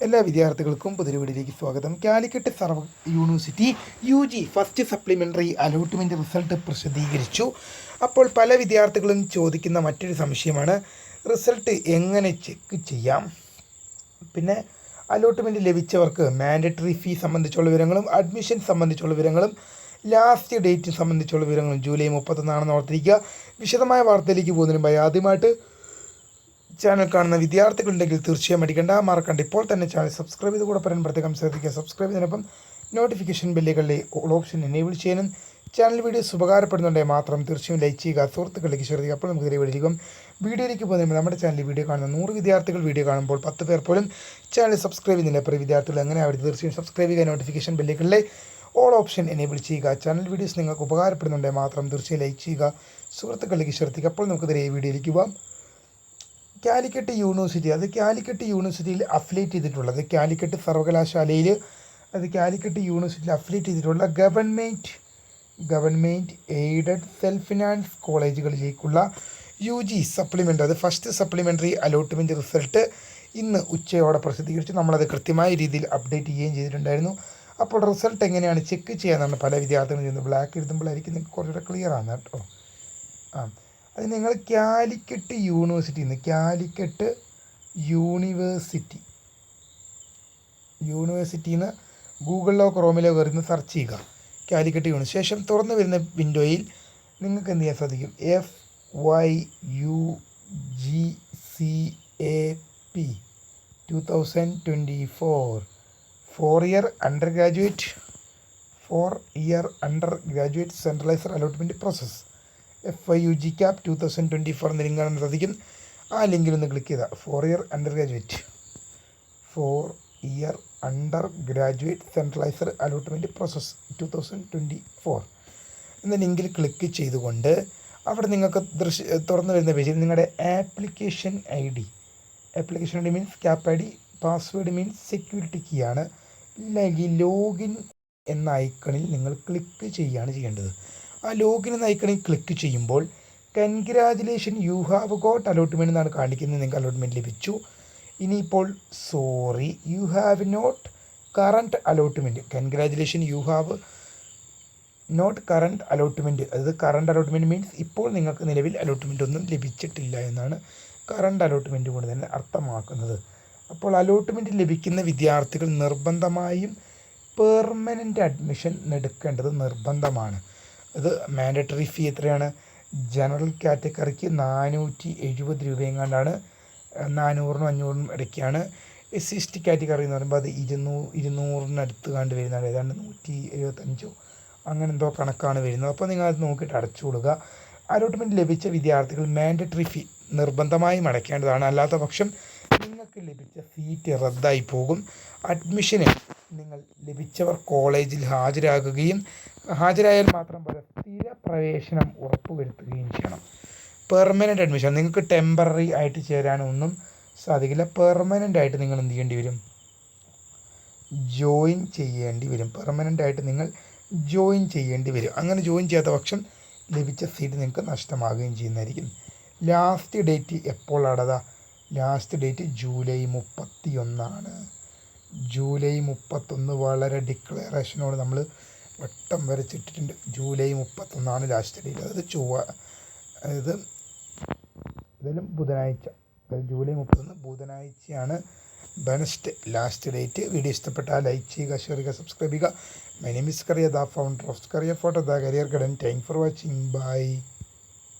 എല്ലാ വിദ്യാർത്ഥികൾക്കും പുതിയ വീഡിയോയിലേക്ക് സ്വാഗതം. കാലിക്കറ്റ് സർവ university UG first supplementary allotment result പ്രസിദ്ധീകരിച്ചു. അപ്പോൾ പല വിദ്യാർത്ഥികളും ചോദിക്കുന്ന മറ്റൊരു സംശയമാണ്, റിസൾട്ട് എങ്ങനെ ചെക്ക് ചെയ്യാം, പിന്നെ അലോട്ട്മെൻറ്റ് ലഭിച്ചവർക്ക് മാൻഡറ്ററി ഫീ സംബന്ധിച്ചുള്ള വിവരങ്ങളും അഡ്മിഷൻ സംബന്ധിച്ചുള്ള വിവരങ്ങളും ലാസ്റ്റ് ഡേറ്റ് സംബന്ധിച്ചുള്ള വിവരങ്ങളും ജൂലൈ 31 ഓർത്തിരിക്കുക. വിശദമായ വാർത്തയിലേക്ക് പോകുന്നതിന് മുമ്പായി ആദ്യമായിട്ട് ചാനൽ കാണുന്ന വിദ്യാർത്ഥികളുണ്ടെങ്കിൽ തീർച്ചയായും അടിക്കേണ്ട മറക്കണ്ട ഇപ്പോൾ തന്നെ ചാനൽ സബ്സ്ക്രൈബ് ചെയ്ത് കൂടെ പറയാൻ പ്രത്യേകം ശ്രദ്ധിക്കുക. സബ്സ്ക്രൈബ് ചെയ്തതിനൊപ്പം നോട്ടിഫിക്കേഷൻ ബെല്ലുകളിലെ ഓൾ ഓപ്ഷൻ എനേബിൾ ചെയ്യാനും ചാനൽ വീഡിയോസ് ഉപകാരപ്പെടുന്നുണ്ടെങ്കിൽ മാത്രം തീർച്ചയായും ലൈക്ക് ചെയ്യുക, സുഹൃത്തുക്കളിലേക്ക് ഷെയർ ചെയ്യുക. അപ്പോൾ നമുക്ക് വീഡിയോയിലേക്ക് പോകുന്നതിന് നമ്മുടെ ചാനലിൽ വീഡിയോ കാണുന്ന 100 വിദ്യാർത്ഥികൾ വീഡിയോ കാണുമ്പോൾ 10 പേർ പോലും ചാനൽ സബ്സ്ക്രൈബ് ചെയ്യുന്നില്ല. അപ്പോൾ വിദ്യാർത്ഥികൾ എങ്ങനെ അവർ തീർച്ചയായും സബ്സ്ക്രൈബ് ചെയ്യുക, നോട്ടിഫിക്കേഷൻ ബെല്ലുകളിലെ ഓൾ ഓപ്ഷൻ എനേബിൾ ചെയ്യുക. ചാനൽ വീഡിയോസ് നിങ്ങൾക്ക് ഉപകാരപ്പെടുന്നുണ്ടെങ്കിൽ മാത്രം തീർച്ചയായും ലൈക്ക് ചെയ്യുക, സുഹൃത്തുക്കളിലേക്ക് ഷെയർ ചെയ്യുക. അപ്പോൾ നമുക്ക് വീഡിയോയിലേക്ക് പോകാം. കാലിക്കറ്റ് യൂണിവേഴ്സിറ്റിയിൽ അഫിലിയേറ്റ് ചെയ്തിട്ടുള്ളത്, കാലിക്കറ്റ് സർവകലാശാലയിൽ കാലിക്കറ്റ് യൂണിവേഴ്സിറ്റിയിൽ അഫിലിയേറ്റ് ചെയ്തിട്ടുള്ള ഗവൺമെൻറ് എയ്ഡഡ് സെൽഫ് ഫിനാൻസ് കോളേജുകളിലേക്കുള്ള UG supplementary first supplementary allotment result ഇന്ന് ഉച്ചയോടെ പ്രസിദ്ധീകരിച്ചു. നമ്മളത് കൃത്യമായ രീതിയിൽ അപ്ഡേറ്റ് ചെയ്യുകയും ചെയ്തിട്ടുണ്ടായിരുന്നു. അപ്പോൾ റിസൾട്ട് എങ്ങനെയാണ് ചെക്ക് ചെയ്യാനാണ് പല വിദ്യാർത്ഥികളും ചെയ്യുന്നത്. ബ്ലാക്ക് എഴുതുമ്പോഴായിരിക്കും നിങ്ങൾക്ക് കുറച്ചുകൂടെ ക്ലിയർ ആണ് കേട്ടോ. അത് നിങ്ങൾ കാലിക്കറ്റ് യൂണിവേഴ്സിറ്റിന്ന് ഗൂഗിളിലോ ക്രോമിലോ കയറി സെർച്ച് ചെയ്യുക കാലിക്കറ്റ് യൂണിവേഴ്സിറ്റി. ശേഷം തുറന്നു വരുന്ന വിൻഡോയിൽ നിങ്ങൾക്ക് എന്ത് ചെയ്യാൻ സാധിക്കും, FYUGCAP 2024 4-year undergraduate centraliser allotment process FYUGCAP 2024 എന്ന ലിങ്ക് കാണാൻ സാധിക്കും. ആ ലിങ്കിൽ ഒന്ന് ക്ലിക്ക് ചെയ്താൽ 4-year undergraduate centraliser allotment process 2024 എന്ന ലിങ്കിൽ ക്ലിക്ക് ചെയ്തുകൊണ്ട് അവിടെ നിങ്ങൾക്ക് തുറന്നു വരുന്ന പേജിൽ നിങ്ങളുടെ application I D means CAP ID, password means security key ആണ്. ലോഗിൻ എന്ന ഐക്കണിൽ നിങ്ങൾ ക്ലിക്ക് ചെയ്യുകയാണ് ചെയ്യേണ്ടത്. ആ ലോഗിൻ എന്ന ഐക്കണിൽ ക്ലിക്ക് ചെയ്യുമ്പോൾ congratulation you have got allotment എന്നാണ് കാണിക്കുന്നത്. നിങ്ങൾക്ക് അലോട്ട്മെൻറ്റ് ലഭിച്ചു. ഇനിയിപ്പോൾ sorry you have not current allotment, congratulation you have not current allotment. അതായത് കറൻറ്റ് അലോട്ട്മെൻറ്റ് മീൻസ് ഇപ്പോൾ നിങ്ങൾക്ക് നിലവിൽ അലോട്ട്മെൻറ്റ് ഒന്നും ലഭിച്ചിട്ടില്ല എന്നാണ് കറൻറ്റ് അലോട്ട്മെൻറ്റ് കൊണ്ട് തന്നെ അർത്ഥമാക്കുന്നത്. അപ്പോൾ അലോട്ട്മെൻറ്റ് ലഭിക്കുന്ന വിദ്യാർത്ഥികൾ നിർബന്ധമായും പെർമനൻ്റ് അഡ്മിഷൻ എടുക്കേണ്ടത് നിർബന്ധമാണ്. അത് മാൻഡറ്ററി ഫീ എത്രയാണ്, ജനറൽ കാറ്റഗറിക്ക് 470 രൂപയെങ്ങാണ്ടാണ്, 400-നും 500-നും ഇടയ്ക്കാണ്. SC/ST കാറ്റഗറി എന്ന് പറയുമ്പോൾ അത് 200-ന് കണ്ട് വരുന്നതാണ്, ഏതാണ്ട് 175 അങ്ങനെ എന്തോ കണക്കാണ് വരുന്നത്. അപ്പോൾ നിങ്ങൾ അത് നോക്കിയിട്ട് അടച്ചു കൊടുക്കുക. അലോട്ട്മെൻറ്റ് ലഭിച്ച വിദ്യാർത്ഥികൾ മാൻഡറ്ററി ഫീ നിർബന്ധമായും അടയ്ക്കേണ്ടതാണ്. അല്ലാത്ത പക്ഷം നിങ്ങൾക്ക് ലഭിച്ച സീറ്റ് റദ്ദായി പോകും. അഡ്മിഷന് നിങ്ങൾ ലഭിച്ചവർ കോളേജിൽ ഹാജരായാൽ മാത്രം പോലെ സ്ഥിര പ്രവേശനം ഉറപ്പുവരുത്തുകയും ചെയ്യണം. പെർമനൻ്റ് അഡ്മിഷൻ നിങ്ങൾക്ക് ടെമ്പററി ആയിട്ട് ചേരാനൊന്നും സാധിക്കില്ല. പെർമനൻ്റ് ആയിട്ട് നിങ്ങൾ എന്ത് ചെയ്യേണ്ടി വരും, ജോയിൻ ചെയ്യേണ്ടി വരും. പെർമനൻ്റ് ആയിട്ട് നിങ്ങൾ ജോയിൻ ചെയ്യേണ്ടി വരും. അങ്ങനെ ജോയിൻ ചെയ്യാത്ത പക്ഷം ലഭിച്ച സീറ്റ് നിങ്ങൾക്ക് നഷ്ടമാകുകയും ചെയ്യുന്നതായിരിക്കും. ലാസ്റ്റ് ഡേറ്റ് എപ്പോൾ ലാസ്റ്റ് ഡേറ്റ് ജൂലൈ 31. ജൂലൈ 31 വളരെ ഡിക്ലറേഷനോട് നമ്മൾ വട്ടം വരച്ചിട്ടിട്ടുണ്ട്. July 31 last date. അതായത് ബുധനാഴ്ച, ജൂലൈ 31 ബുധനാഴ്ചയാണ് ബെസ്റ്റ് ലാസ്റ്റ് ഡേറ്റ്. വീഡിയോ ഇഷ്ടപ്പെട്ടാൽ ലൈക്ക് ചെയ്യുക, ഷെയർ ചെയ്യുക, സബ്സ്ക്രൈബ് ചെയ്യുക. My name is Kariya, the founder of Kariya photo, the career guidance. Thank for watching. By.